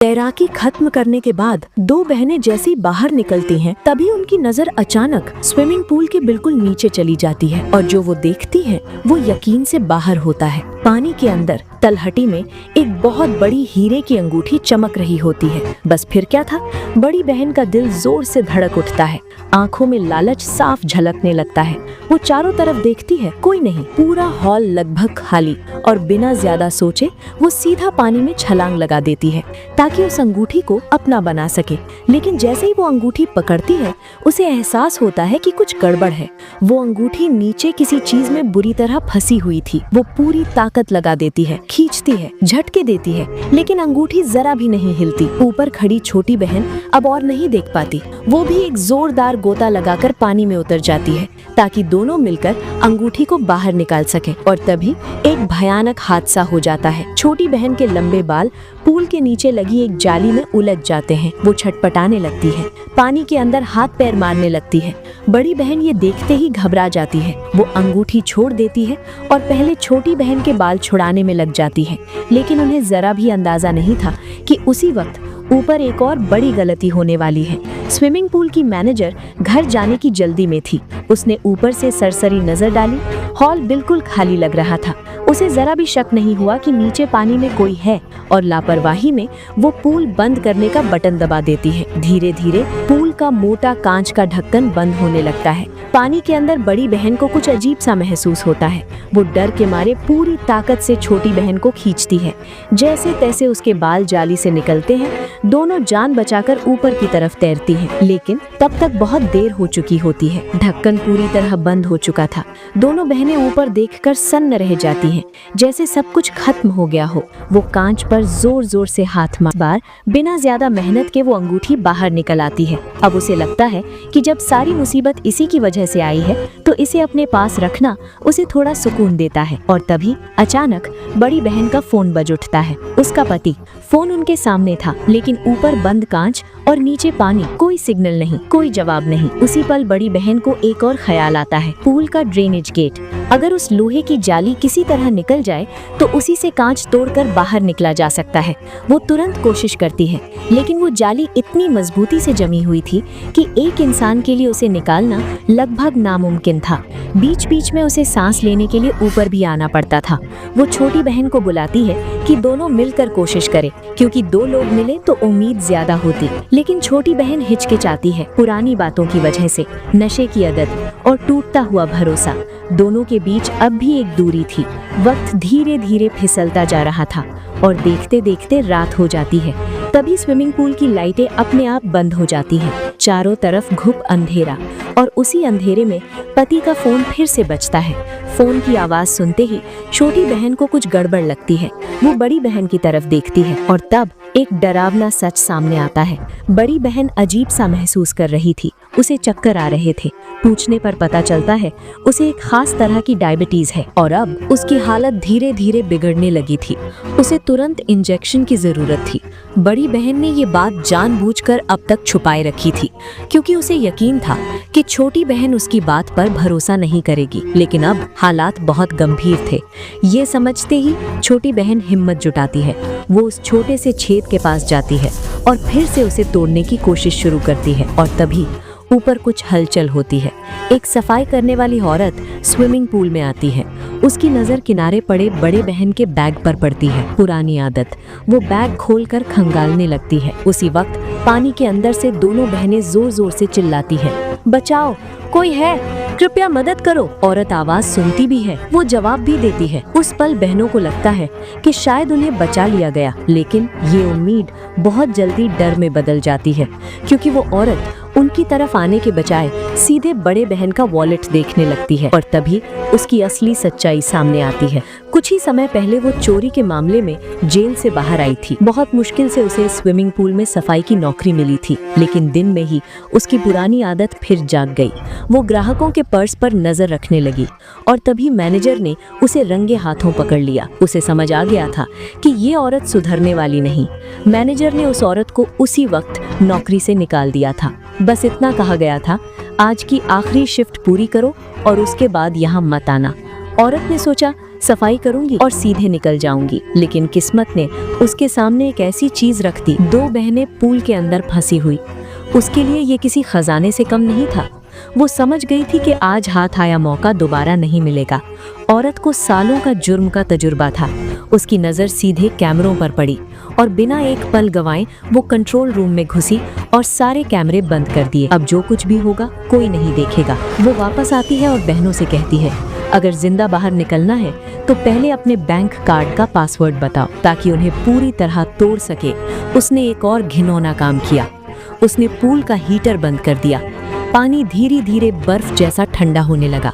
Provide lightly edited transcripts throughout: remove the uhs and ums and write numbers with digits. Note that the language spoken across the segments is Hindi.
तैराकी खत्म करने के बाद दो बहनें जैसी बाहर निकलती हैं, तभी उनकी नजर अचानक स्विमिंग पूल के बिल्कुल नीचे चली जाती है और जो वो देखती है वो यकीन से बाहर होता है। पानी के अंदर तलहटी में एक बहुत बड़ी हीरे की अंगूठी चमक रही होती है। बस फिर क्या था, बड़ी बहन का दिल जोर से धड़क उठता है, आंखों में लालच साफ झलकने लगता है। वो चारों तरफ देखती है, कोई नहीं, पूरा हॉल लगभग खाली, और बिना ज्यादा सोचे वो सीधा पानी में छलांग लगा देती है ताकि उस अंगूठी को अपना बना सके। लेकिन जैसे ही वो अंगूठी पकड़ती है, उसे एहसास होता है कि कुछ गड़बड़ है। वो अंगूठी नीचे किसी चीज में बुरी तरह फंसी हुई थी। वो पूरी ताकत लगा देती है, खींचती है, झटके देती है, लेकिन अंगूठी जरा भी नहीं हिलती। ऊपर खड़ी छोटी बहन अब और नहीं देख पाती। वो भी एक जोरदार गोता लगाकर पानी में उतर जाती है ताकि दोनों मिलकर अंगूठी को बाहर निकाल सके। और तभी एक भयानक हादसा हो जाता है। छोटी बहन के लंबे बाल पूल के नीचे लगी एक जाली में उलझ जाते हैं। वो छटपटाने लगती है, पानी के अंदर हाथ पैर मारने लगती है। बड़ी बहन ये देखते ही घबरा जाती है। वो अंगूठी छोड़ देती है और पहले छोटी बहन के बाल छुड़ाने में लग जाती है, लेकिन उन्हें जरा भी अंदाजा नहीं था कि उसी वक्त ऊपर एक और बड़ी गलती होने वाली है। स्विमिंग पूल की मैनेजर घर जाने की जल्दी में थी। उसने ऊपर से सरसरी नजर डाली। हॉल बिल्कुल खाली लग रहा था। उसे जरा भी शक नहीं हुआ कि नीचे पानी में कोई है, और लापरवाही में वो पूल बंद करने का बटन दबा देती है। धीरे धीरे पूल का मोटा कांच का ढक्कन बंद होने लगता है। पानी के अंदर बड़ी बहन को कुछ अजीब सा महसूस होता है। वो डर के मारे पूरी ताकत से छोटी बहन को खींचती है। जैसे तैसे उसके बाल जाली से निकलते हैं। दोनों जान बचाकर ऊपर की तरफ तैरती हैं, लेकिन तब तक बहुत देर हो चुकी होती है। ढक्कन पूरी तरह बंद हो चुका था। दोनों बहनें ऊपर देखकर सन्न रह जाती हैं, जैसे सब कुछ खत्म हो गया हो। वो कांच पर जोर जोर से हाथ मार बिना ज्यादा मेहनत के वो अंगूठी बाहर निकल आती है। अब उसे लगता है कि जब सारी मुसीबत इसी की वजह से आई है तो इसे अपने पास रखना उसे थोड़ा सुकून देता है। और तभी अचानक बड़ी बहन का फोन बज उठता है। उसका पति। फोन उनके सामने था, लेकिन ऊपर बंद कांच और नीचे पानी, कोई सिग्नल नहीं, कोई जवाब नहीं। उसी पल बड़ी बहन को एक और ख्याल आता है, पूल का ड्रेनेज गेट। अगर उस लोहे की जाली किसी तरह निकल जाए तो उसी से कांच तोड़कर बाहर निकला जा सकता है। वो तुरंत कोशिश करती है, लेकिन वो जाली इतनी मजबूती से जमी हुई थी कि एक इंसान के लिए उसे निकालना लगभग नामुमकिन था। बीच बीच में उसे सांस लेने के लिए ऊपर भी आना पड़ता था। वो छोटी बहन को बुलाती है कि दोनों मिलकर कोशिश करें, क्योंकि दो लोग मिले तो उम्मीद ज्यादा होती। लेकिन छोटी बहन हिचकिचाती है, पुरानी बातों की वजह से, नशे की आदत और टूटता हुआ भरोसा। दोनों के बीच अब भी एक दूरी थी। वक्त धीरे धीरे फिसलता जा रहा था और देखते देखते रात हो जाती है। तभी स्विमिंग पूल की लाइटें अपने आप बंद हो जाती हैं। चारों तरफ घुप अंधेरा, और उसी अंधेरे में पति का फोन फिर से बजता है। फोन की आवाज सुनते ही छोटी बहन को कुछ गड़बड़ लगती है। वो बड़ी बहन की तरफ देखती है और तब एक डरावना सच सामने आता है। बड़ी बहन अजीब सा महसूस कर रही थी। उसे चक्कर आ रहे थे। पूछने पर पता चलता है उसे एक खास तरह की डायबिटीज है और अब उसकी हालत धीरे धीरे बिगड़ने लगी थी। उसे तुरंत इंजेक्शन की जरूरत थी। बड़ी बहन ने ये बात जानबूझकर अब तक छुपाए रखी थी, क्योंकि उसे यकीन था कि छोटी बहन उसकी बात पर भरोसा नहीं करेगी। लेकिन अब हालात बहुत गंभीर थे। ये समझते ही छोटी बहन हिम्मत जुटाती है। वो उस छोटे से छेद के पास जाती है और फिर से उसे तोड़ने की कोशिश शुरू करती है। और तभी ऊपर कुछ हलचल होती है। एक सफाई करने वाली औरत स्विमिंग पूल में आती है। उसकी नजर किनारे पड़े बड़े बहन के बैग पर पड़ती है। पुरानी आदत, वो बैग खोलकर खंगालने लगती है। उसी वक्त पानी के अंदर से दोनों बहनें जोर जोर से चिल्लाती हैं, बचाओ, कोई है, कृपया मदद करो। औरत आवाज सुनती भी है, वो जवाब भी देती है। उस पल बहनों को लगता है कि शायद उन्हें बचा लिया गया, लेकिन ये उम्मीद बहुत जल्दी डर में बदल जाती है, क्योंकि वो औरत उनकी तरफ आने के बजाय सीधे बड़े बहन का वॉलेट देखने लगती है। और तभी उसकी असली सच्चाई सामने आती है। कुछ ही समय पहले वो चोरी के मामले में जेल से बाहर आई थी। बहुत मुश्किल से उसे स्विमिंग पूल में सफाई की नौकरी मिली थी, लेकिन दिन में ही उसकी पुरानी आदत फिर जाग गई। वो ग्राहकों के पर्स पर नजर रखने लगी और तभी मैनेजर ने उसे रंगे हाथों पकड़ लिया। उसे समझ आ गया था कि ये औरत सुधरने वाली नहीं। मैनेजर ने उस औरत को उसी वक्त नौकरी से निकाल दिया था। बस इतना कहा गया था, आज की आखिरी शिफ्ट पूरी करो और उसके बाद यहाँ मत आना। औरत ने सोचा, सफाई करूंगी और सीधे निकल जाऊंगी। लेकिन किस्मत ने उसके सामने एक ऐसी चीज रख दी, 2 बहनें पूल के अंदर फंसी हुई। उसके लिए ये किसी खजाने से कम नहीं था। वो समझ गई थी कि आज हाथ आया मौका दोबारा नहीं मिलेगा। औरत को सालों का जुर्म का तजुर्बा था। उसकी नजर सीधे कैमरों पर पड़ी और बिना एक पल गंवाए वो कंट्रोल रूम में घुसी और सारे कैमरे बंद कर दिए। अब जो कुछ भी होगा कोई नहीं देखेगा। वो वापस आती है और बहनों से कहती है, अगर जिंदा बाहर निकलना है तो पहले अपने बैंक कार्ड का पासवर्ड बताओ ताकि उन्हें पूरी तरह तोड़ सके। उसने एक और घिनौना काम किया। उसने पूल का हीटर बंद कर दिया। पानी धीरे धीरे बर्फ जैसा ठंडा होने लगा।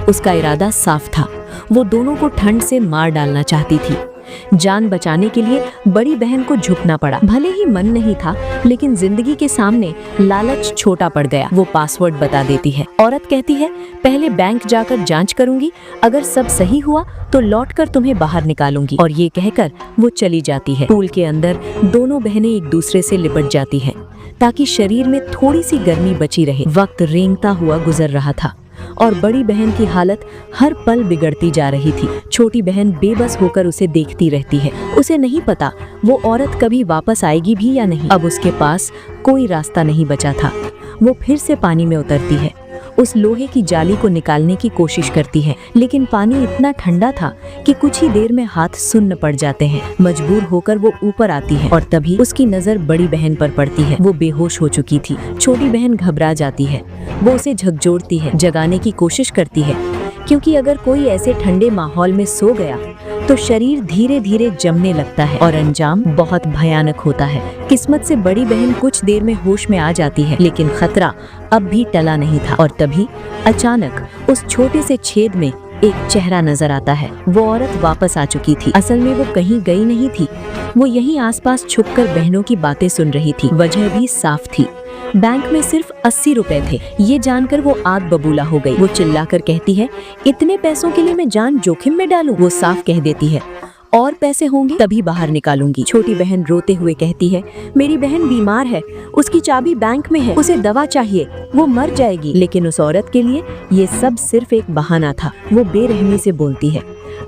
उसका इरादा साफ था, वो दोनों को ठंड से मार डालना चाहती थी। जान बचाने के लिए बड़ी बहन को झुकना पड़ा। भले ही मन नहीं था, लेकिन जिंदगी के सामने लालच छोटा पड़ गया। वो पासवर्ड बता देती है। औरत कहती है, पहले बैंक जाकर जांच करूंगी, अगर सब सही हुआ तो लौटकर तुम्हें बाहर निकालूंगी। और ये कहकर वो चली जाती है। पूल के अंदर दोनों बहनें एक दूसरे से लिपट जाती हैं ताकि शरीर में थोड़ी सी गर्मी बची रहे। वक्त रेंगता हुआ गुजर रहा था और बड़ी बहन की हालत हर पल बिगड़ती जा रही थी। छोटी बहन बेबस होकर उसे देखती रहती है। उसे नहीं पता वो औरत कभी वापस आएगी भी या नहीं। अब उसके पास कोई रास्ता नहीं बचा था। वो फिर से पानी में उतरती है, उस लोहे की जाली को निकालने की कोशिश करती है, लेकिन पानी इतना ठंडा था कि कुछ ही देर में हाथ सुन्न पड़ जाते हैं। मजबूर होकर वो ऊपर आती है और तभी उसकी नजर बड़ी बहन पर पड़ती है। वो बेहोश हो चुकी थी। छोटी बहन घबरा जाती है। वो उसे झकझोरती है, जगाने की कोशिश करती है, क्योंकि अगर कोई ऐसे ठंडे माहौल में सो गया तो शरीर धीरे धीरे जमने लगता है और अंजाम बहुत भयानक होता है। किस्मत से बड़ी बहन कुछ देर में होश में आ जाती है, लेकिन खतरा अब भी टला नहीं था। और तभी अचानक उस छोटे से छेद में एक चेहरा नजर आता है। वो औरत वापस आ चुकी थी। असल में वो कहीं गई नहीं थी, वो यहीं आसपास छुपकर बहनों की बातें सुन रही थी। वजह भी साफ थी, बैंक में सिर्फ 80 रुपए थे। ये जानकर वो आग बबूला हो गई। वो चिल्लाकर कहती है, इतने पैसों के लिए मैं जान जोखिम में डालूं? वो साफ कह देती है, और पैसे होंगे तभी बाहर निकालूंगी। छोटी बहन रोते हुए कहती है, मेरी बहन बीमार है, उसकी चाबी बैंक में है, उसे दवा चाहिए, वो मर जाएगी। लेकिन उस औरत के लिए ये सब सिर्फ एक बहाना था। वो बेरहमी से बोलती है,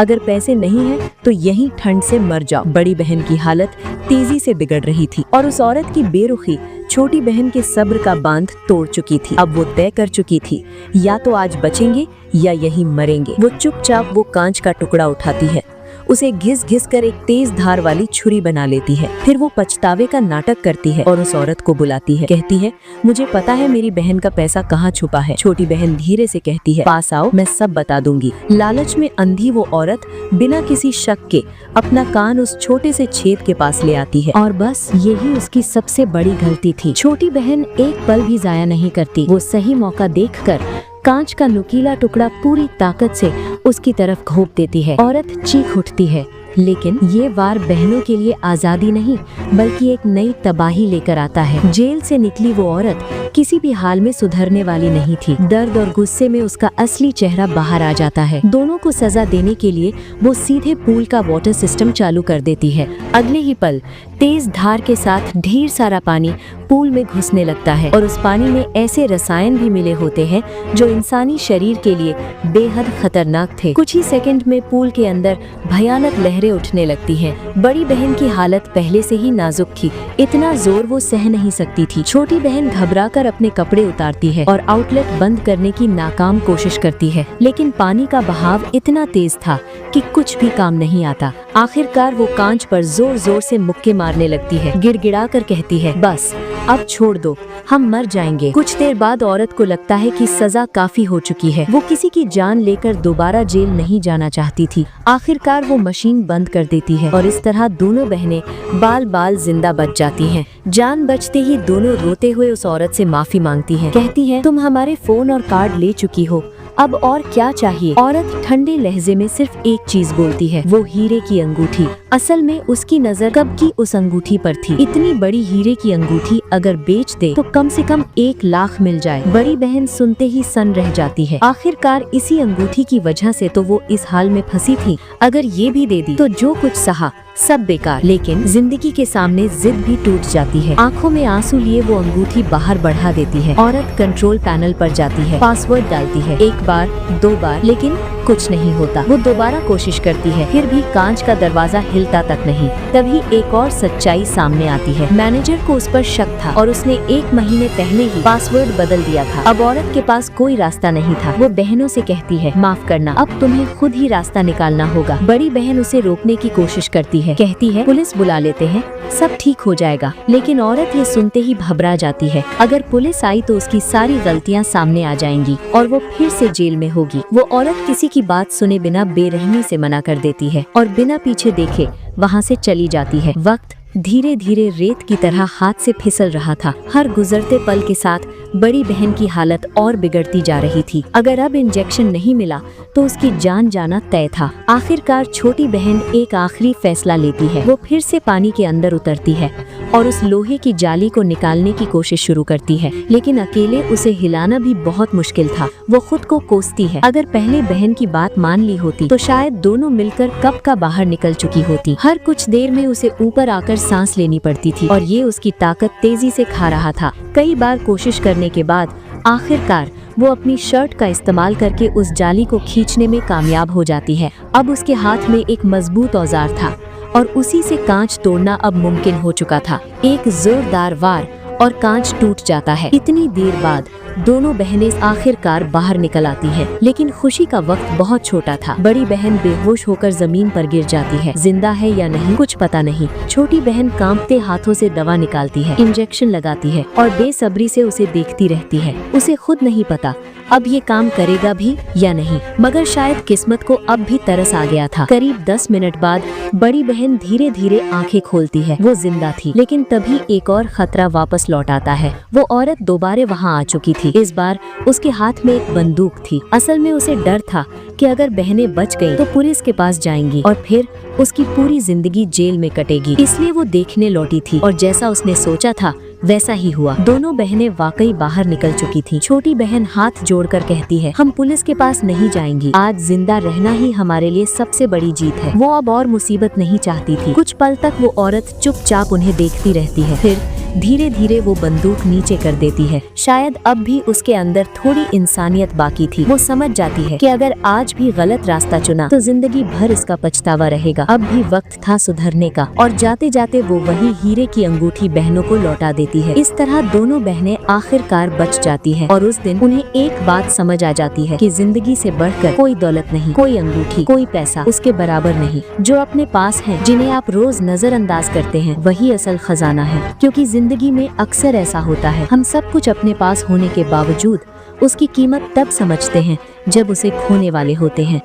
अगर पैसे नहीं हैं तो यहीं ठंड से मर जाओ। बड़ी बहन की हालत तेजी से बिगड़ रही थी और उस औरत की बेरुखी छोटी बहन के सब्र का बांध तोड़ चुकी थी। अब वो तय कर चुकी थी, या तो आज बचेंगे या यहीं मरेंगे। वो चुपचाप वो कांच का टुकड़ा उठाती है, उसे घिस घिस कर एक तेज धार वाली छुरी बना लेती है। फिर वो पछतावे का नाटक करती है और उस औरत को बुलाती है। कहती है, मुझे पता है मेरी बहन का पैसा कहाँ छुपा है। छोटी बहन धीरे से कहती है, पास आओ, मैं सब बता दूंगी। लालच में अंधी वो औरत बिना किसी शक के अपना कान उस छोटे से छेद के पास ले आती है और बस यही उसकी सबसे बड़ी गलती थी। छोटी बहन एक पल भी जाया नहीं करती। वो सही मौका देखकर कांच का नुकीला टुकड़ा पूरी ताकत से उसकी तरफ घोंप देती है। औरत चीख उठती है, लेकिन ये वार बहनों के लिए आजादी नहीं बल्कि एक नई तबाही लेकर आता है। जेल से निकली वो औरत किसी भी हाल में सुधरने वाली नहीं थी। दर्द और गुस्से में उसका असली चेहरा बाहर आ जाता है। दोनों को सजा देने के लिए वो सीधे पूल का वाटर सिस्टम चालू कर देती है। अगले ही पल तेज धार के साथ ढेर सारा पानी पूल में घुसने लगता है और उस पानी में ऐसे रसायन भी मिले होते हैं जो इंसानी शरीर के लिए बेहद खतरनाक थे। कुछ ही सेकंड में पूल के अंदर भयानक लहरें उठने लगती हैं। बड़ी बहन की हालत पहले से ही नाजुक थी, इतना जोर वो सह नहीं सकती थी। छोटी बहन घबराकर अपने कपड़े उतारती है और आउटलेट बंद करने की नाकाम कोशिश करती है, लेकिन पानी का बहाव इतना तेज था कि कुछ भी काम नहीं आता। आखिरकार वो कांच पर जोर जोर से मुक्के मारने लगती है, गिड़गिड़ा कर कहती है, बस अब छोड़ दो, हम मर जाएंगे। कुछ देर बाद औरत को लगता है कि सजा काफी हो चुकी है। वो किसी की जान लेकर दोबारा जेल नहीं जाना चाहती थी। आखिरकार वो मशीन बंद कर देती है और इस तरह दोनों बहनें बाल बाल जिंदा बच जाती हैं। जान बचते ही दोनों रोते हुए उस औरत से माफी मांगती हैं। कहती हैं, तुम हमारे फोन और कार्ड ले चुकी हो, अब और क्या चाहिए। औरत ठंडे लहजे में सिर्फ एक चीज बोलती है, वो हीरे की अंगूठी। असल में उसकी नजर कब की उस अंगूठी पर थी। इतनी बड़ी हीरे की अंगूठी अगर बेच दे तो कम से कम 1 लाख मिल जाए। बड़ी बहन सुनते ही सन रह जाती है। आखिरकार इसी अंगूठी की वजह से तो वो इस हाल में फंसी थी। अगर ये भी दे दी तो जो कुछ सहा सब बेकार। लेकिन जिंदगी के सामने जिद भी टूट जाती है। आंखों में आंसू लिए वो अंगूठी बाहर बढ़ा देती है। औरत कंट्रोल पैनल पर जाती है, पासवर्ड डालती है, 1 बार 2 बार, लेकिन कुछ नहीं होता। वो दोबारा कोशिश करती है, फिर भी कांच का दरवाजा हिलता तक नहीं। तभी एक और सच्चाई सामने आती है। मैनेजर को उस पर शक था और उसने 1 महीने पहले ही पासवर्ड बदल दिया था। अब औरत के पास कोई रास्ता नहीं था। वो बहनों से कहती है, माफ करना, अब तुम्हें खुद ही रास्ता निकालना होगा। बड़ी बहन उसे रोकने की कोशिश करती है, कहती है पुलिस बुला लेते हैं, सब ठीक हो जाएगा। लेकिन औरत ये सुनते ही घबरा जाती है। अगर पुलिस आई तो उसकी सारी गलतियाँ सामने आ जाएंगी और वो फिर से जेल में होगी। वो औरत किसी की बात सुने बिना बेरहमी से मना कर देती है और बिना पीछे देखे वहाँ से चली जाती है। वक्त धीरे धीरे रेत की तरह हाथ से फिसल रहा था। हर गुजरते पल के साथ बड़ी बहन की हालत और बिगड़ती जा रही थी। अगर अब इंजेक्शन नहीं मिला तो उसकी जान जाना तय था। आखिरकार छोटी बहन एक आखिरी फैसला लेती है। वो फिर से पानी के अंदर उतरती है और उस लोहे की जाली को निकालने की कोशिश शुरू करती है, लेकिन अकेले उसे हिलाना भी बहुत मुश्किल था। वो खुद को कोसती है, अगर पहले बहन की बात मान ली होती तो शायद दोनों मिलकर कब का बाहर निकल चुकी होती। हर कुछ देर में उसे ऊपर आकर सांस लेनी पड़ती थी और ये उसकी ताकत तेजी से खा रहा था। कई बार कोशिश करने के बाद आखिरकार वो अपनी शर्ट का इस्तेमाल करके उस जाली को खींचने में कामयाब हो जाती है। अब उसके हाथ में एक मजबूत औजार था और उसी से कांच तोड़ना अब मुमकिन हो चुका था। एक जोरदार वार और कांच टूट जाता है। इतनी देर बाद दोनों बहनें आखिरकार बाहर निकल आती हैं, लेकिन खुशी का वक्त बहुत छोटा था। बड़ी बहन बेहोश होकर जमीन पर गिर जाती है। जिंदा है या नहीं कुछ पता नहीं। छोटी बहन कांपते हाथों से दवा निकालती है, इंजेक्शन लगाती है और बेसब्री से उसे देखती रहती है। उसे खुद नहीं पता अब ये काम करेगा भी या नहीं, मगर शायद किस्मत को अब भी तरस आ गया था। करीब 10 मिनट बाद बड़ी बहन धीरे धीरे आंखें खोलती है। वो जिंदा थी, लेकिन तभी एक और खतरा वापस लौट आता है। वो औरत दोबारा वहाँ आ चुकी थी। इस बार उसके हाथ में एक बंदूक थी। असल में उसे डर था कि अगर बहनें बच गईं तो पुलिस के पास जाएंगी और फिर उसकी पूरी जिंदगी जेल में कटेगी। इसलिए वो देखने लौटी थी और जैसा उसने सोचा था वैसा ही हुआ। दोनों बहनें वाकई बाहर निकल चुकी थी। छोटी बहन हाथ जोड़कर कहती है, हम पुलिस के पास नहीं जाएंगी। आज जिंदा रहना ही हमारे लिए सबसे बड़ी जीत है। वो अब और मुसीबत नहीं चाहती थी। कुछ पल तक वो औरत चुपचाप उन्हें देखती रहती है, फिर धीरे धीरे वो बंदूक नीचे कर देती है। शायद अब भी उसके अंदर थोड़ी इंसानियत बाकी थी। वो समझ जाती है कि अगर आज भी गलत रास्ता चुना तो जिंदगी भर इसका पछतावा रहेगा। अब भी वक्त था सुधरने का और जाते जाते वो वही हीरे की अंगूठी बहनों को लौटा देती है। इस तरह दोनों बहनें आखिरकार बच जाती है और उस दिन उन्हें एक बात समझ आ जाती है कि जिंदगी से बढ़कर कोई दौलत नहीं, कोई अंगूठी, कोई पैसा उसके बराबर नहीं। जो अपने पास है, जिन्हें आप रोज नजरअंदाज करते हैं, वही असल खजाना है। क्योंकि जिंदगी में अक्सर ऐसा होता है, हम सब कुछ अपने पास होने के बावजूद उसकी कीमत तब समझते हैं जब उसे खोने वाले होते हैं।